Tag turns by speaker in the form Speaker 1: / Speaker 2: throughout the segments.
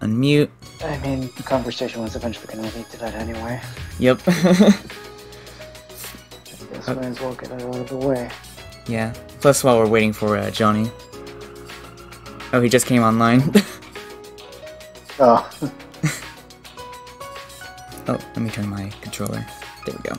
Speaker 1: unmute.
Speaker 2: I mean, the conversation was eventually going to lead to that anyway.
Speaker 1: Yep.
Speaker 2: Guess might as well get it out of the way.
Speaker 1: Yeah. Plus, while we're waiting for Johnny. Oh, he just came online.
Speaker 2: Oh.
Speaker 1: Oh, let me turn my controller. There we go.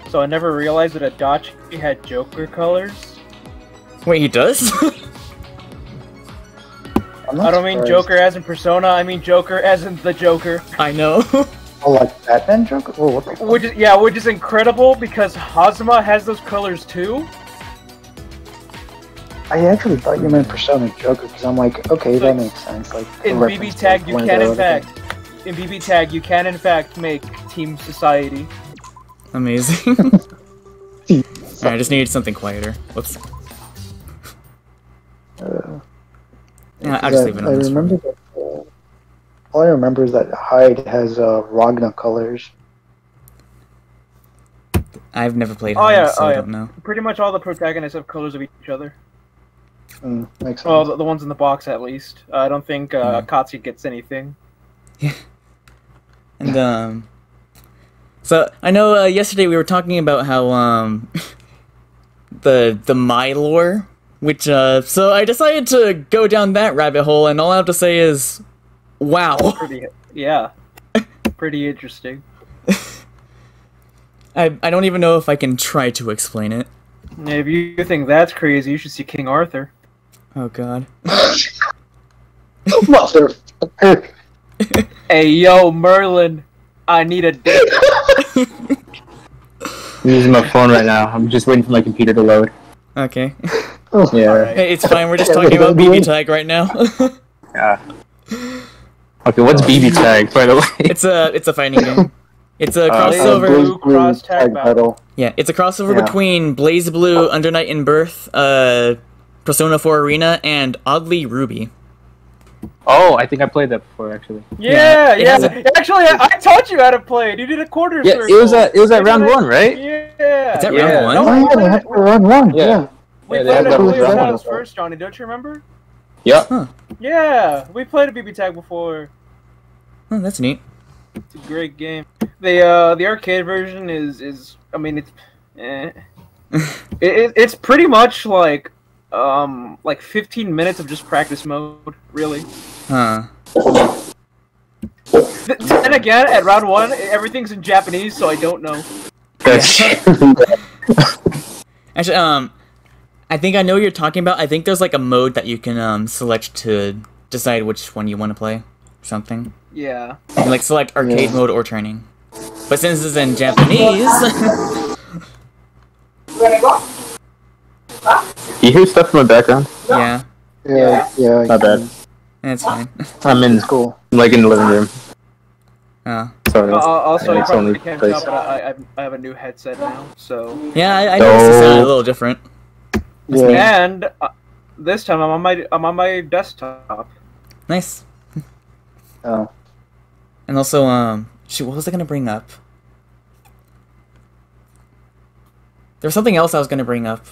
Speaker 3: So I never realized that Adachi had Joker colors.
Speaker 1: Wait, he does?
Speaker 3: I don't mean Joker as in Persona, I mean Joker as in the Joker.
Speaker 1: I know.
Speaker 2: Oh, like Batman Joker? Oh, what the fuck?
Speaker 3: Which is incredible because Hazuma has those colors too.
Speaker 2: I actually thought you meant Persona Joker because I'm like, okay, that makes sense. Like
Speaker 3: in BBTAG, you can in fact make Team Society.
Speaker 1: Amazing. Alright, I just needed something quieter. Whoops. Yeah, I'll just leave it on this one.
Speaker 2: All I remember is that Hyde has Ragna colors.
Speaker 1: I've never played Hyde, so I don't know.
Speaker 3: Pretty much all the protagonists have colors of each other.
Speaker 2: Makes sense.
Speaker 3: Well, the ones in the box at least. I don't think Katsuki gets anything.
Speaker 1: Yeah. And so I know yesterday we were talking about how the Mai lore, which so I decided to go down that rabbit hole, and all I have to say is, wow.
Speaker 3: Pretty interesting.
Speaker 1: I don't even know if I can try to explain it.
Speaker 3: If you think that's crazy, you should see King Arthur.
Speaker 1: Oh god.
Speaker 2: Motherfucker.
Speaker 3: Hey yo, Merlin, I need a dick.
Speaker 4: I'm using my phone right now. I'm just waiting for my computer to load.
Speaker 1: Okay.
Speaker 4: Yeah.
Speaker 3: Right.
Speaker 1: Hey, it's fine. We're just talking about BBTAG right now.
Speaker 4: Yeah. Okay, what's BBTAG, by the way?
Speaker 1: It's a fighting game. It's a crossover.
Speaker 3: Blue cross tag battle.
Speaker 1: Yeah, it's a crossover between Blazblue, Under Night in Birth, Persona 4 Arena, and oddly RWBY.
Speaker 4: Oh, I think I played that before, actually.
Speaker 3: Yeah. Actually, I taught you how to play it. You did a quarter circle.
Speaker 4: Yeah, it was at round 1, right?
Speaker 3: Yeah.
Speaker 1: Is that round 1?
Speaker 2: Oh, yeah, they have to run one. Yeah.
Speaker 3: We played it at first, Johnny. Don't you remember?
Speaker 4: Yep.
Speaker 1: Huh.
Speaker 3: Yeah, we played a BBTAG before.
Speaker 1: Oh, that's neat.
Speaker 3: It's a great game. The arcade version is I mean it's pretty much like 15 minutes of just practice mode, really.
Speaker 1: Huh.
Speaker 3: Then again, at round 1, everything's in Japanese, so I don't know.
Speaker 1: Actually, I think I know what you're talking about. I think there's like a mode that you can select to decide which one you want to play, or something.
Speaker 3: Yeah.
Speaker 1: You can, like, select arcade mode or training. But since it's in Japanese...
Speaker 4: You hear stuff from my background?
Speaker 1: Yeah.
Speaker 2: Yeah.
Speaker 4: Not bad.
Speaker 1: That's fine.
Speaker 4: I'm in school. I'm like in the living room.
Speaker 1: Oh.
Speaker 4: Sorry.
Speaker 3: Also, you
Speaker 4: It's
Speaker 3: probably
Speaker 4: only
Speaker 3: can't
Speaker 4: place.
Speaker 3: tell, but I have a new headset now, so...
Speaker 1: Yeah, I noticed it sounded a little different.
Speaker 2: Yeah.
Speaker 3: And this time I'm on my desktop.
Speaker 1: Nice.
Speaker 2: Oh.
Speaker 1: And also, shoot, what was I gonna bring up? There was something else I was gonna bring up.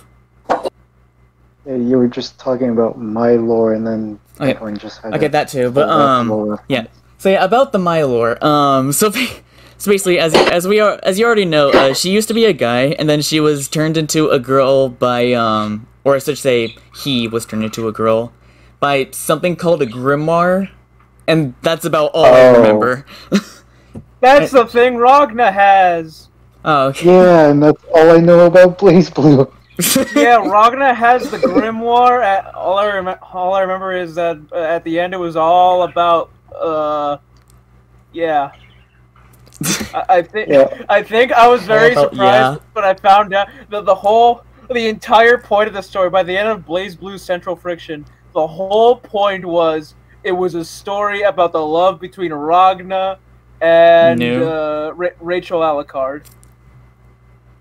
Speaker 2: Yeah, you were just talking about my lore, and then everyone just had
Speaker 1: Okay, that too. But yeah. So yeah, about the Mai lore. So basically, as you already know, she used to be a guy, and then she was turned into a girl by or I should say, he was turned into a girl by something called a grimoire, and that's about all I remember.
Speaker 3: That's the thing Ragna has.
Speaker 1: Oh, okay.
Speaker 2: Yeah, and that's all I know about Blazblue.
Speaker 3: Yeah, Ragna has the grimoire. All I remember is that at the end it was all about yeah. I think I was very surprised when I found out that the entire point of the story by the end of Blazblue Central Friction, the whole point was it was a story about the love between Ragna and Rachel Alucard.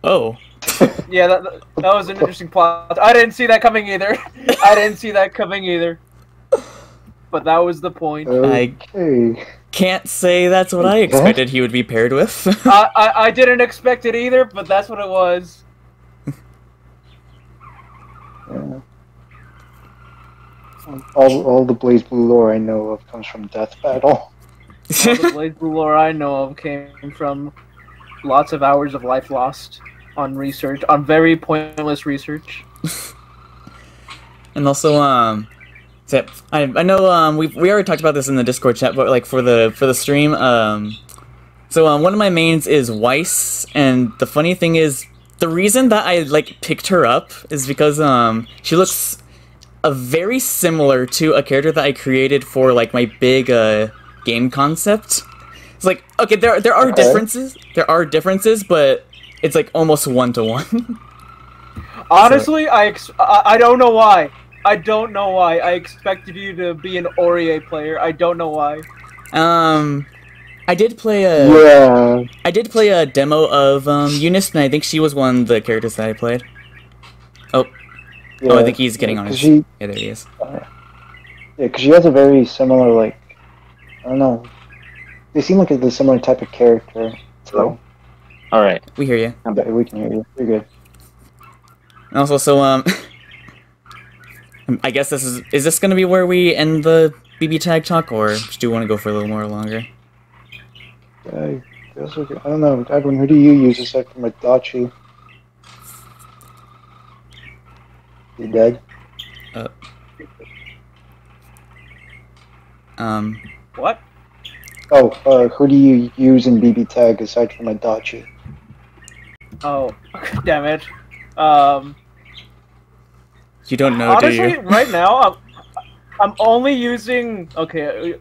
Speaker 1: Oh.
Speaker 3: Yeah, that was an interesting plot. I didn't see that coming either. But that was the point.
Speaker 2: Okay.
Speaker 1: I can't say that's what I expected he would be paired with.
Speaker 3: I didn't expect it either, but that's what it was.
Speaker 2: Yeah. All the Blazblue lore I know of comes from Death Battle.
Speaker 3: All the Blazblue lore I know of came from lots of hours of life lost on research, on very pointless research.
Speaker 1: And also, so I know we already talked about this in the Discord chat, but like for the stream, so one of my mains is Weiss, and the funny thing is, the reason that I like picked her up is because she looks very similar to a character that I created for like my big game concept. It's like, okay, there are differences. There are differences, but it's like almost 1-to-1.
Speaker 3: Honestly, so, I don't know why. I don't know why. I expected you to be an Aurier player. I don't know why.
Speaker 1: I did play a demo of Eunice, and I think she was one of the characters that I played. Oh. Yeah, I think he's getting on his... Yeah, there he is.
Speaker 2: Yeah, because she has a very similar, like... I don't know. They seem like a similar type of character, so...
Speaker 4: Alright.
Speaker 1: We hear you.
Speaker 2: We can hear you. You're good.
Speaker 1: And also, so, I guess this is this gonna be where we end the BBTAG talk, or do you want to go for a little more longer?
Speaker 2: I don't know. Edwin, who do you use aside from Adachi? You dead?
Speaker 3: What?
Speaker 2: Oh, who do you use in BBTAG aside from Adachi?
Speaker 3: Oh, damn it.
Speaker 1: You don't know,
Speaker 3: honestly,
Speaker 1: do you?
Speaker 3: Right now, I'm only using... Okay,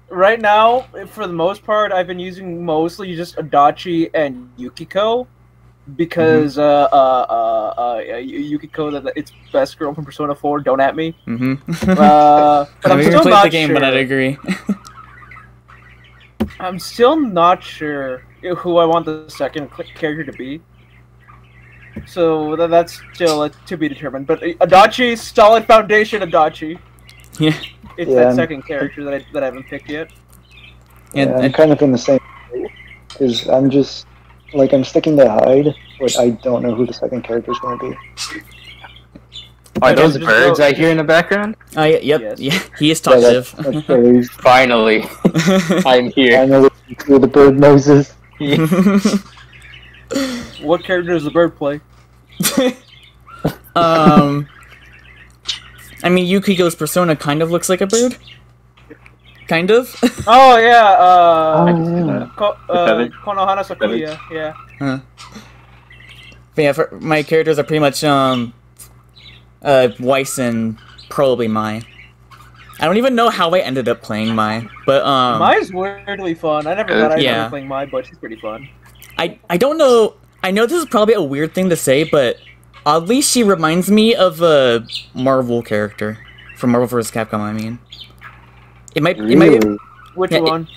Speaker 3: right now, for the most part, I've been using mostly just Adachi and Yukiko. Because, Yukiko, it's best girl from Persona 4, don't at me. But I'm still not the game,
Speaker 1: sure. But I'd agree.
Speaker 3: I'm still not sure who I want the second character to be. So that's still to be determined. But Adachi, solid foundation Adachi.
Speaker 1: Yeah.
Speaker 3: It's that second character that I haven't picked yet.
Speaker 2: Yeah, I'm kind of in the same way. Because I'm just... Like, I'm sticking to Hyde, but I don't know who the second character is going to be.
Speaker 4: Are those birds I hear in the background?
Speaker 1: Yep.
Speaker 3: Yes.
Speaker 1: Yeah, he is talkative.
Speaker 2: That's
Speaker 4: Finally. I'm here.
Speaker 2: I know who the bird noses.
Speaker 3: What character does the bird play?
Speaker 1: I mean, Yukiko's persona kind of looks like a bird. Kind of?
Speaker 3: Oh, yeah, Konohana Sakuya, yeah.
Speaker 1: But yeah, my characters are pretty much, Weiss and probably Mai. I don't even know how I ended up playing Mai, but,
Speaker 3: Mai's weirdly fun. I never thought I'd be playing Mai, but she's pretty fun.
Speaker 1: I don't know, I know this is probably a weird thing to say, but oddly she reminds me of a Marvel character. From Marvel vs. Capcom, I mean. It might
Speaker 3: Which one?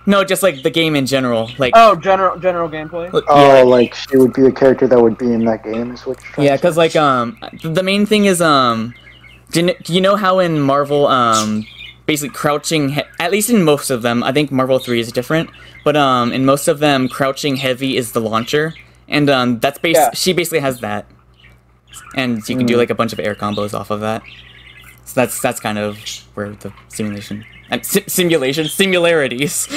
Speaker 1: No, just like the game in general. Like
Speaker 3: general gameplay.
Speaker 2: Like she would be a character that would be in that game. Is what you're trying to say?
Speaker 1: because like the main thing is do you know how in Marvel basically crouching at least in most of them, I think Marvel 3 is different, but in most of them crouching heavy is the launcher, and that's she basically has that, and you can do like a bunch of air combos off of that. So that's kind of where the similarities.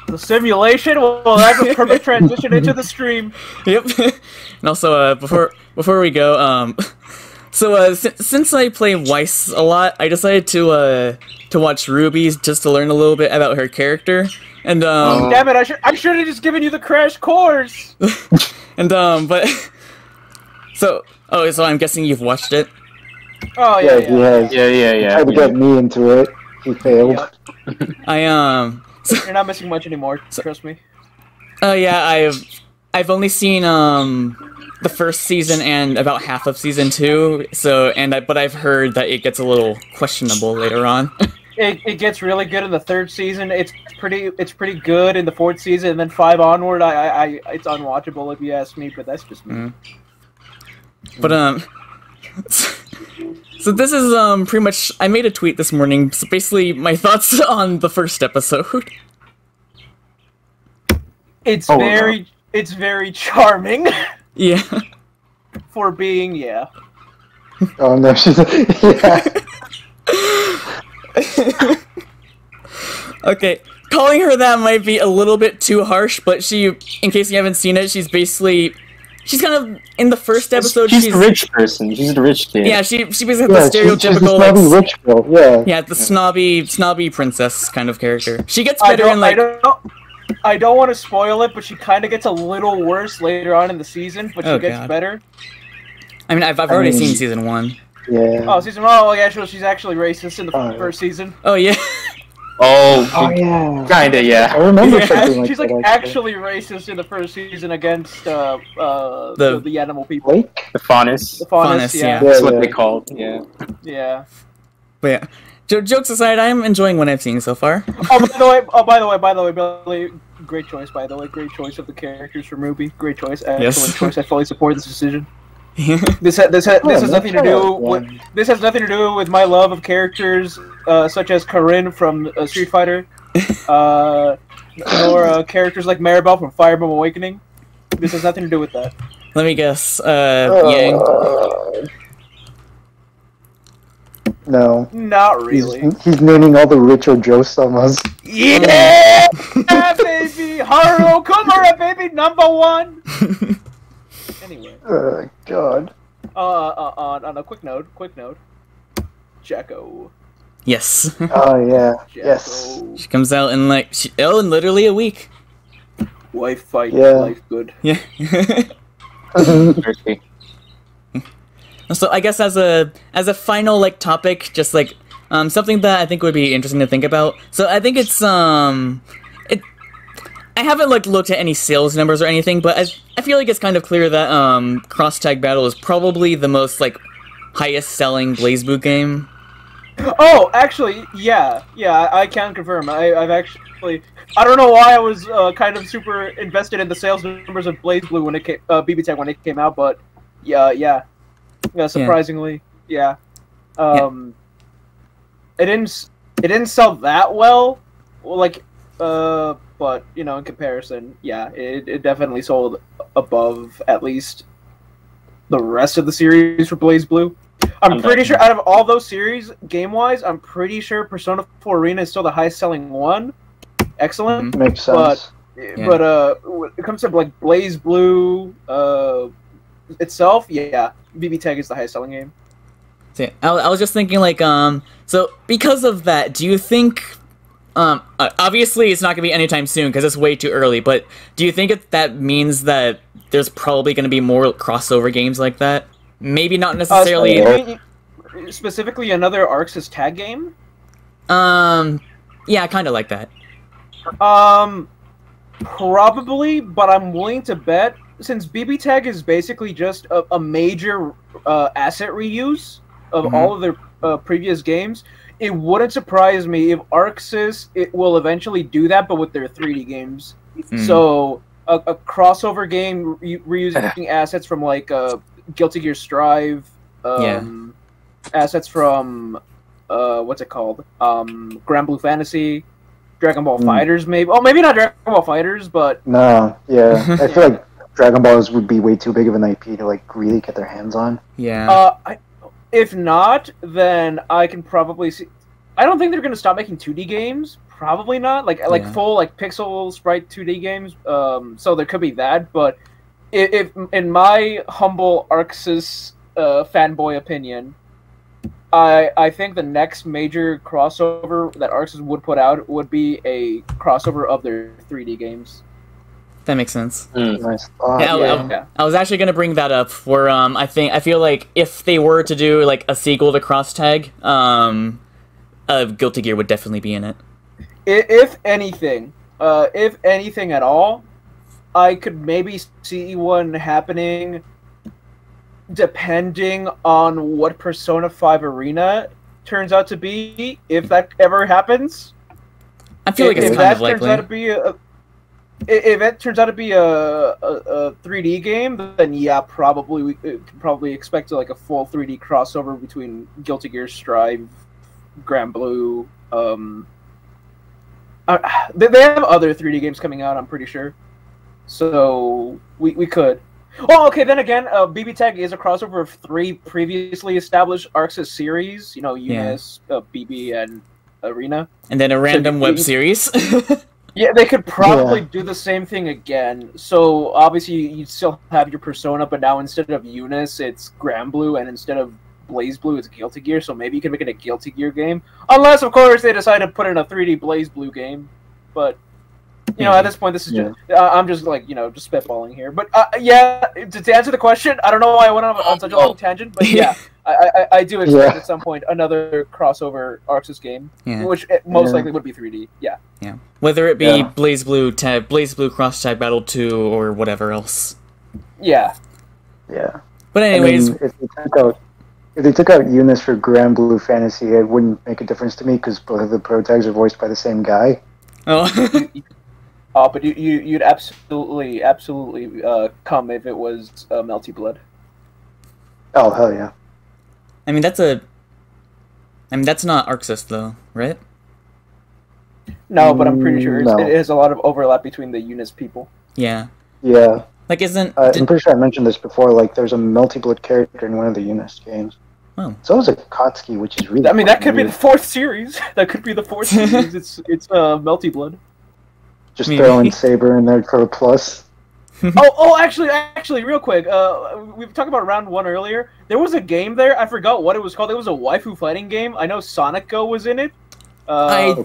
Speaker 3: The simulation will have a perfect transition into the stream.
Speaker 1: Yep. And also, before we go, since I play Weiss a lot, I decided to watch RWBY just to learn a little bit about her character. And
Speaker 3: damn it! I should have just given you the crash course.
Speaker 1: And so I'm guessing you've watched it.
Speaker 3: Oh yeah,
Speaker 2: he has.
Speaker 4: Yeah.
Speaker 2: Tried to get me into it. He failed.
Speaker 3: Yep.
Speaker 1: You're
Speaker 3: not missing much anymore. Trust me.
Speaker 1: Oh yeah, I've only seen the first season and about half of season 2. But I've heard that it gets a little questionable later on.
Speaker 3: It gets really good in the 3rd season. It's pretty good in the 4th season, and then 5 onward, it's unwatchable if you ask me. But that's just me.
Speaker 1: But so this is pretty much. I made a tweet this morning. So basically, my thoughts on the first episode.
Speaker 3: It's very charming.
Speaker 1: Yeah.
Speaker 3: for being, yeah.
Speaker 2: Oh no, she's yeah.
Speaker 1: Okay, calling her that might be a little bit too harsh, but she, in case you haven't seen it, she's kind of, in the first episode,
Speaker 4: she's a rich person. She's a rich kid.
Speaker 1: Yeah, she basically has the stereotypical,
Speaker 2: she's the snobby rich girl, yeah.
Speaker 1: Yeah, the snobby princess kind of character. She gets better in, like...
Speaker 3: I don't want to spoil it, but she kind of gets a little worse later on in the season, but she gets better.
Speaker 1: I mean, I've already seen season 1.
Speaker 2: Yeah.
Speaker 3: Oh, season 1? Oh, yeah, she's actually racist in the first season.
Speaker 1: Oh, yeah.
Speaker 2: Oh yeah.
Speaker 4: Kinda, yeah.
Speaker 2: I remember something like
Speaker 3: she's
Speaker 2: that,
Speaker 3: actually racist in the first season against the animal people.
Speaker 2: Lake?
Speaker 4: The faunus.
Speaker 3: The faunus, yeah.
Speaker 4: That's what they called, yeah.
Speaker 3: Yeah.
Speaker 1: But yeah. Jokes aside, I'm enjoying what I've seen so far.
Speaker 3: By the way, Billy, great choice, by the way. Great choice of the characters from RWBY. Great choice. Excellent choice. I fully support this decision. This has nothing to do with my love of characters such as Karin from Street Fighter, or characters like Maivel from Fire Emblem Awakening. This has nothing to do with that.
Speaker 1: Let me guess. Yang.
Speaker 2: No.
Speaker 3: Not really.
Speaker 2: He's naming all the Richo Joe-samas.
Speaker 3: Yeah, baby! Haruo Kumara, baby, #1! Anyway.
Speaker 2: Oh, God.
Speaker 3: On a quick note. Jacko.
Speaker 1: Yes.
Speaker 2: Oh, yeah.
Speaker 3: Jacko.
Speaker 2: Yes.
Speaker 1: She comes out in, like, in literally a week.
Speaker 3: Wife fight, life good.
Speaker 1: Yeah.
Speaker 4: Thirsty.
Speaker 1: So I guess as a final like topic, just like something that I think would be interesting to think about. So I think it's I haven't like looked at any sales numbers or anything, but I feel like it's kind of clear that Cross Tag Battle is probably the most like highest selling Blazblue game.
Speaker 3: Oh, actually, yeah, I can confirm. I've actually, I don't know why I was kind of super invested in the sales numbers of Blazblue when it came, BBTAG when it came out, but yeah, surprisingly, yeah. It didn't sell that well, like, but you know, in comparison, yeah, it definitely sold above at least the rest of the series for Blazblue. I'm pretty sure out of all those series, game-wise, I'm pretty sure Persona 4 Arena is still the highest-selling one. Excellent.
Speaker 2: Makes sense.
Speaker 3: But when it comes to like BlazBlue itself, yeah, BBTAG is the highest-selling game.
Speaker 1: So, yeah, I was just thinking like so because of that, do you think obviously it's not gonna be anytime soon because it's way too early, but do you think that means that there's probably gonna be more crossover games like that? Maybe not necessarily.
Speaker 3: Specifically, another ArcSys tag game.
Speaker 1: Yeah, kind of like that.
Speaker 3: Probably, but I'm willing to bet since BBTAG is basically just a major asset reuse of all of their previous games. It wouldn't surprise me if ArcSys will eventually do that, but with their 3D games. So a crossover game reusing assets from like Guilty Gear Strive, assets from what's it called? Granblue Fantasy, Dragon Ball Fighters, maybe. Oh, maybe not Dragon Ball Fighters, but
Speaker 2: no, yeah, I feel like Dragon Balls would be way too big of an IP to like really get their hands on.
Speaker 1: Yeah.
Speaker 3: If not, then I can probably see. I don't think they're gonna stop making 2D games. Probably not. Like full like pixel sprite 2D games. So there could be that, but if in my humble ArcSys fanboy opinion, I think the next major crossover that ArcSys would put out would be a crossover of their 3D games.
Speaker 1: That makes sense.
Speaker 2: Nice.
Speaker 1: I was actually gonna bring that up. Where I feel like if they were to do like a sequel to Cross Tag, Guilty Gear would definitely be in it.
Speaker 3: If anything at all, I could maybe see one happening depending on what Persona 5 Arena turns out to be, if that ever happens.
Speaker 1: I feel like it's kind of likely.
Speaker 3: If it turns out to be a 3D game, then yeah, probably we could probably expect like a full 3D crossover between Guilty Gear Strive, Granblue. They have other 3D games coming out, I'm pretty sure. So we could. Well, okay, then again, BBTAG is a crossover of 3 previously established ArcSys series. You know, Eunice, BB, and Arena.
Speaker 1: And then a random web series.
Speaker 3: Yeah, they could probably do the same thing again. So, obviously, you still have your Persona, but now instead of Eunice, it's Blue, and instead of Blazblue, it's Guilty Gear, so maybe you can make it a Guilty Gear game. Unless, of course, they decide to put in a 3D Blazblue game. But, you know, at this point, this is just... I'm just, like, you know, just spitballing here. But, yeah, to answer the question, I don't know why I went on such a long tangent, but yeah, I do expect at some point another crossover ArcSys game, which most likely would be 3D, Yeah.
Speaker 1: Whether it be BlazBlue Cross Tag Battle 2 or whatever else.
Speaker 2: Yeah.
Speaker 1: But anyways...
Speaker 2: I mean, if they took out Eunice for Grand Blue Fantasy, it wouldn't make a difference to me because both of the pro tags are voiced by the same guy.
Speaker 1: Oh.
Speaker 3: But you'd absolutely come if it was Melty Blood.
Speaker 2: Oh, hell yeah.
Speaker 1: I mean, that's not ArcSys, though, right?
Speaker 3: No, but I'm pretty sure it has a lot of overlap between the Eunice people.
Speaker 1: Yeah. Like, isn't...
Speaker 2: I'm pretty sure I mentioned this before, like, there's a Melty Blood character in one of the Eunice games.
Speaker 1: Oh.
Speaker 2: So is a Kotsky, which is really
Speaker 3: I mean, that could be the 4th series. That could be the 4th series. It's Melty Blood.
Speaker 2: Just throwing Saber in there for a plus.
Speaker 3: Actually, real quick. We talked about round 1 earlier. There was a game there. I forgot what it was called. It was a waifu fighting game. I know Sonic Go was in it.
Speaker 1: I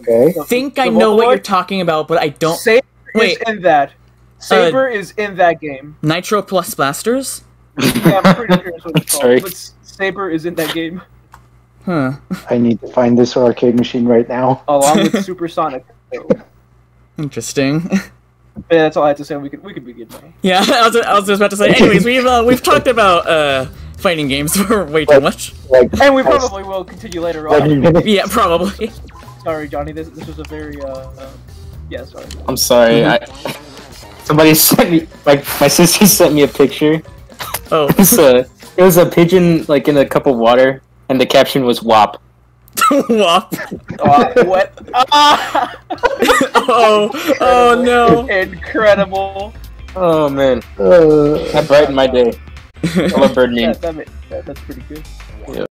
Speaker 1: think I know what you're talking about, but I don't...
Speaker 3: Saber is in that. Saber is in that game.
Speaker 1: Nitro plus Blasters?
Speaker 3: Yeah, I'm pretty sure that's what it's called. But Saber is in that game.
Speaker 1: Huh.
Speaker 2: I need to find this arcade machine right now.
Speaker 3: Along with Supersonic.
Speaker 1: Interesting.
Speaker 3: Yeah, that's all I have to say. We could begin now.
Speaker 1: Yeah, I was just about to say. Anyways, we've talked about fighting games for way too much.
Speaker 3: And we probably will continue later on.
Speaker 1: Yeah, probably.
Speaker 3: Sorry, Johnny. This was a very yeah. Sorry.
Speaker 4: I'm sorry. Somebody sent me, like, my sister sent me a picture.
Speaker 1: Oh.
Speaker 4: It was a pigeon, like, in a cup of water, and the caption was WAP.
Speaker 1: WAP.
Speaker 3: What?
Speaker 1: Oh no.
Speaker 3: Incredible.
Speaker 4: Oh, man. That brightened my day. I love bird memes.
Speaker 3: That's pretty good.
Speaker 4: Yeah.